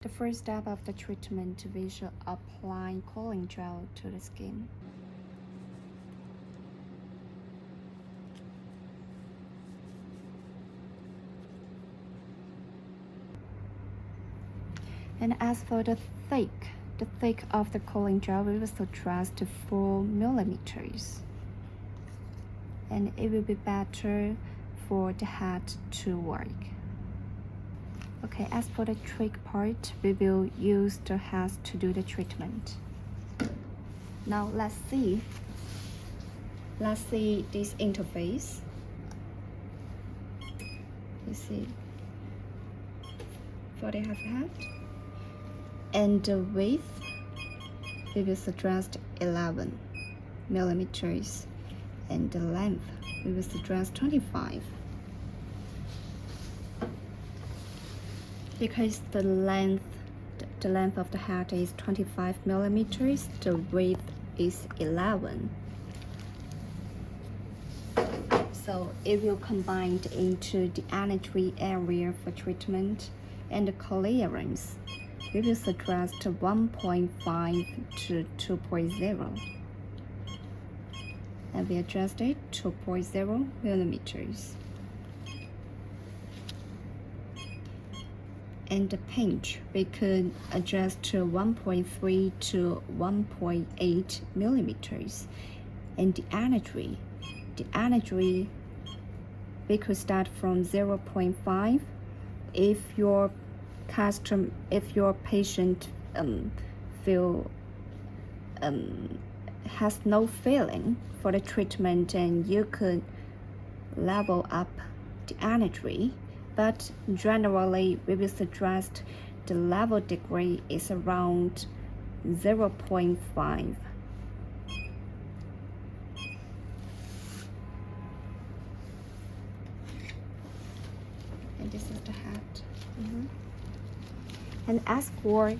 The first step of the treatment, we should apply cooling gel to the skin. And as for the thick of the cooling gel, we will suggest 4 millimeters. And it will be better for the head to work. Okay, as for the trick part, we will use the head to do the treatment. Now let's see this interface. You see, for the head. And the width, we will suggest 11 millimeters, and the length, we will suggest 25. Because the length of the head is 25 millimeters, the width is 11. So it will combine into the energy area for treatment and the clearance. We will suggest 1.5 to 2.0. And we adjust it 2.0 millimeters. And the pinch, we could adjust to 1.3 to 1.8 millimeters. And the energy, we could start from 0.5. If your patient has no feeling for the treatment, and you could level up the energy. But generally, we will suggest the level degree is around 0.5. And this is the head. And as for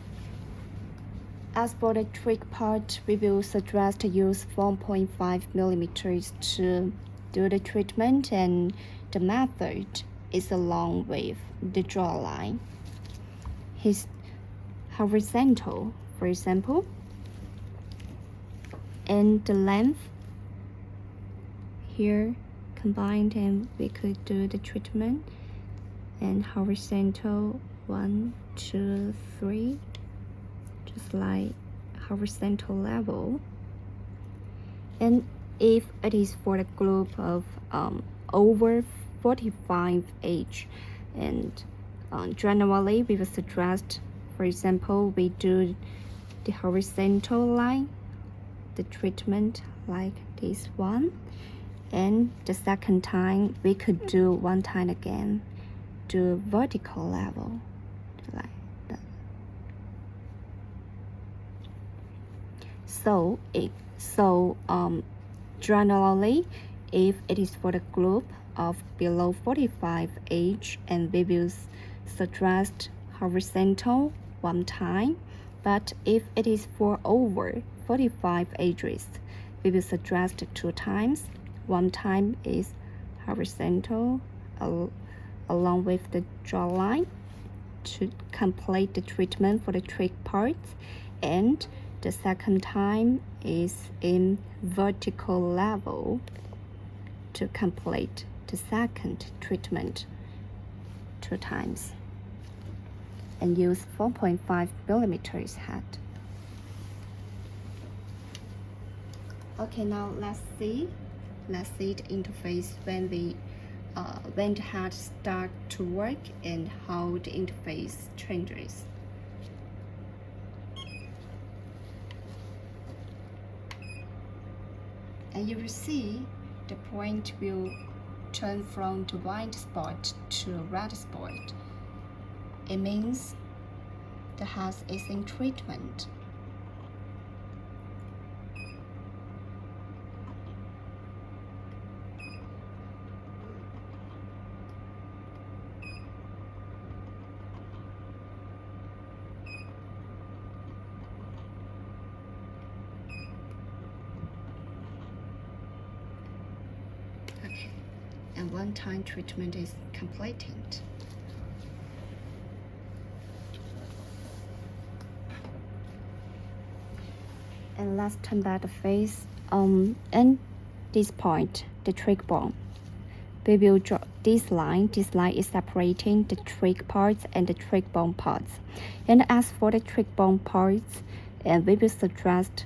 the trick part, we will suggest to use 1.5 millimeters to do the treatment, and the method is along with the jawline. His horizontal, for example, and the length here combined, and we could do the treatment. And horizontal 1, 2, 3, just like horizontal level. And if it is for the group of over 45 age, and generally we will suggest, for example, we do the horizontal line, the treatment like this one, and the second time we could do one time again, do vertical level like that. So generally, if it is for the group of below 45 age, and we will suggest horizontal one time. But if it is for over 45 ages, we will suggest 2 times. One time is horizontal along with the jawline to complete the treatment for the trick parts, and the second time is in vertical level to complete the second treatment 2 times, and use 4.5 millimeters head. Okay, now let's see the interface when the head start to work and how the interface changes. And you will see the point will turn from the white spot to red spot. It means the head is in treatment. Okay, and one-time treatment is completed. And let's turn back the face. And this point, the trach bone. We will draw this line. This line is separating the trach parts and the trach bone parts. And as for the trach bone parts, and we will suggest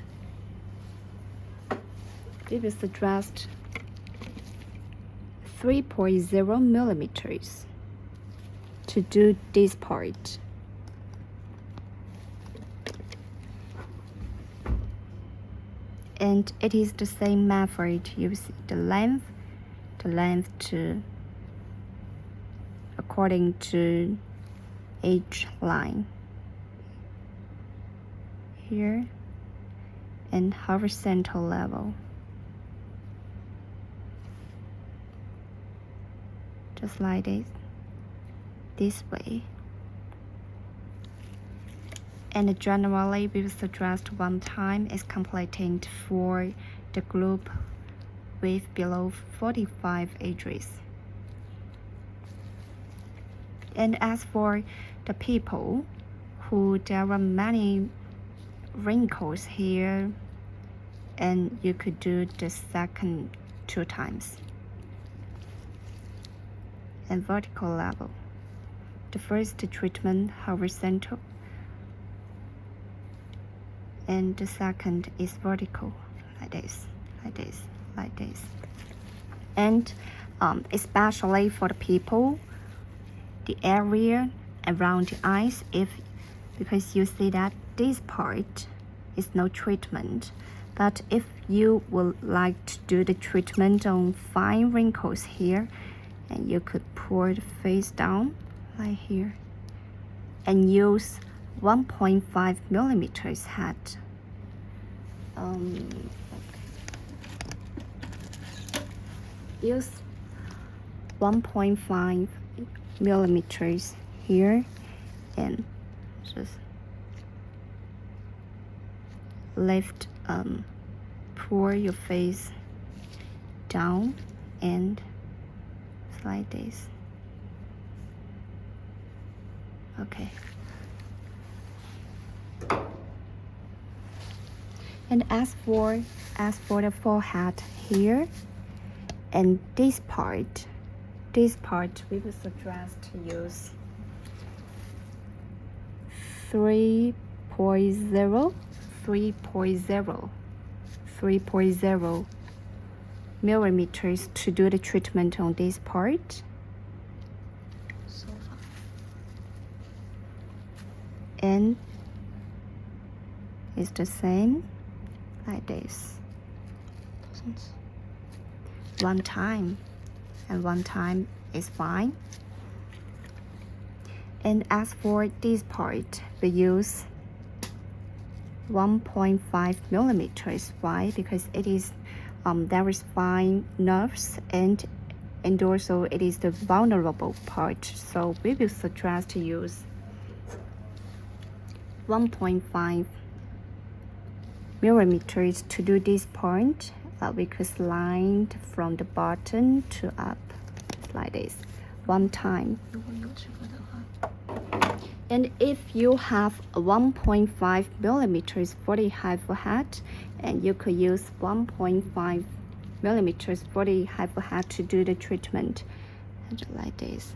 3.0 millimeters to do this part. And it is the same method. You see the length to according to each line here and horizontal level, just like this way. And generally we will suggest 1 time is completing for the group with below 45 ages. And as for the people who there are many wrinkles here, and you could do the second 2 times. And vertical level. The first treatment horizontal, and the second is vertical, like this. And especially for the people, the area around the eyes, because you see that this part is no treatment, but if you would like to do the treatment on fine wrinkles here, and you could pour the face down like here and use 1.5 millimeters head. Use 1.5 millimeters here and just pour your face down and like this. Okay. And as for the forehead here, and this part we will suggest to use 3.0 millimeters to do the treatment on this part. And it's the same like this. 1 time, and 1 time is fine. And as for this part, we use 1.5 millimeters. Why? Because it is there is fine nerves, and also it is the vulnerable part. So we will suggest to use 1.5 millimeters to do this point. We could slide from the bottom to up like this 1 time. And if you have 1.5 millimeters for the HIFU head, and you could use 1.5 millimeters for the HIFU head to do the treatment, and like this.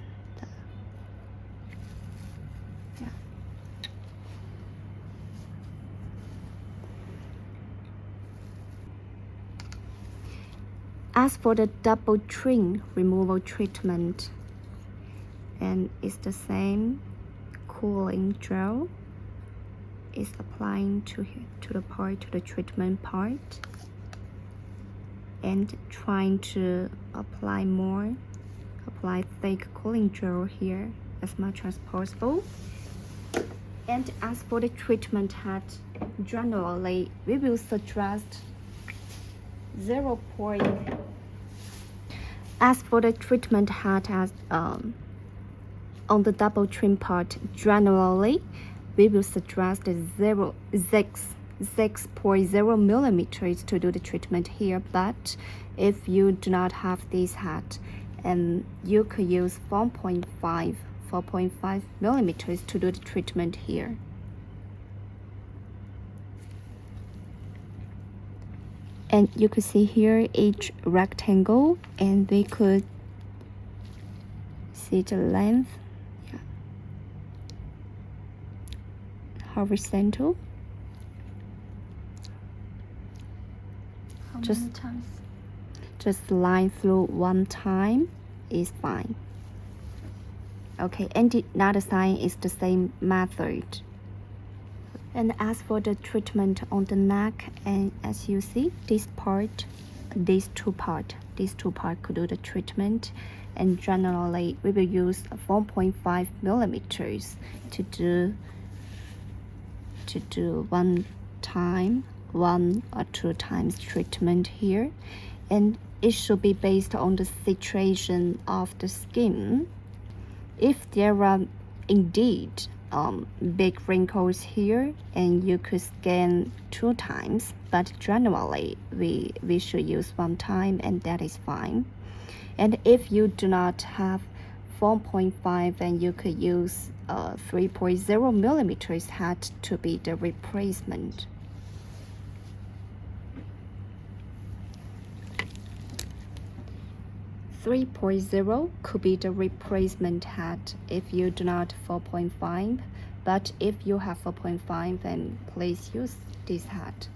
Yeah. As for the double trim removal treatment, and it's the same. Cooling gel is applying to the treatment part, and trying to apply thick cooling gel here as much as possible. And as for the treatment head, generally we will suggest 0. As for the treatment head, on the double trim part, generally we will suggest 6.0 millimeters to do the treatment here. But if you do not have this head, and you could use 4.5 millimeters to do the treatment here. And you could see here each rectangle, and we could see the length. Yeah. Horizontal. How Just- many times? Just line through one time is fine. Okay, and the other side is the same method. And as for the treatment on the neck, and as you see, these two part could do the treatment. And generally, we will use 4.5 millimeters to do one or two times treatment here. And it should be based on the situation of the skin. If there are indeed big wrinkles here, and you could scan 2 times, but generally we should use 1 time, and that is fine. And if you do not have 4.5, then you could use 3.0 millimeters had to be the replacement. .0 could be the replacement head if you do not 4.5, but if you have 4.5, then please use this head.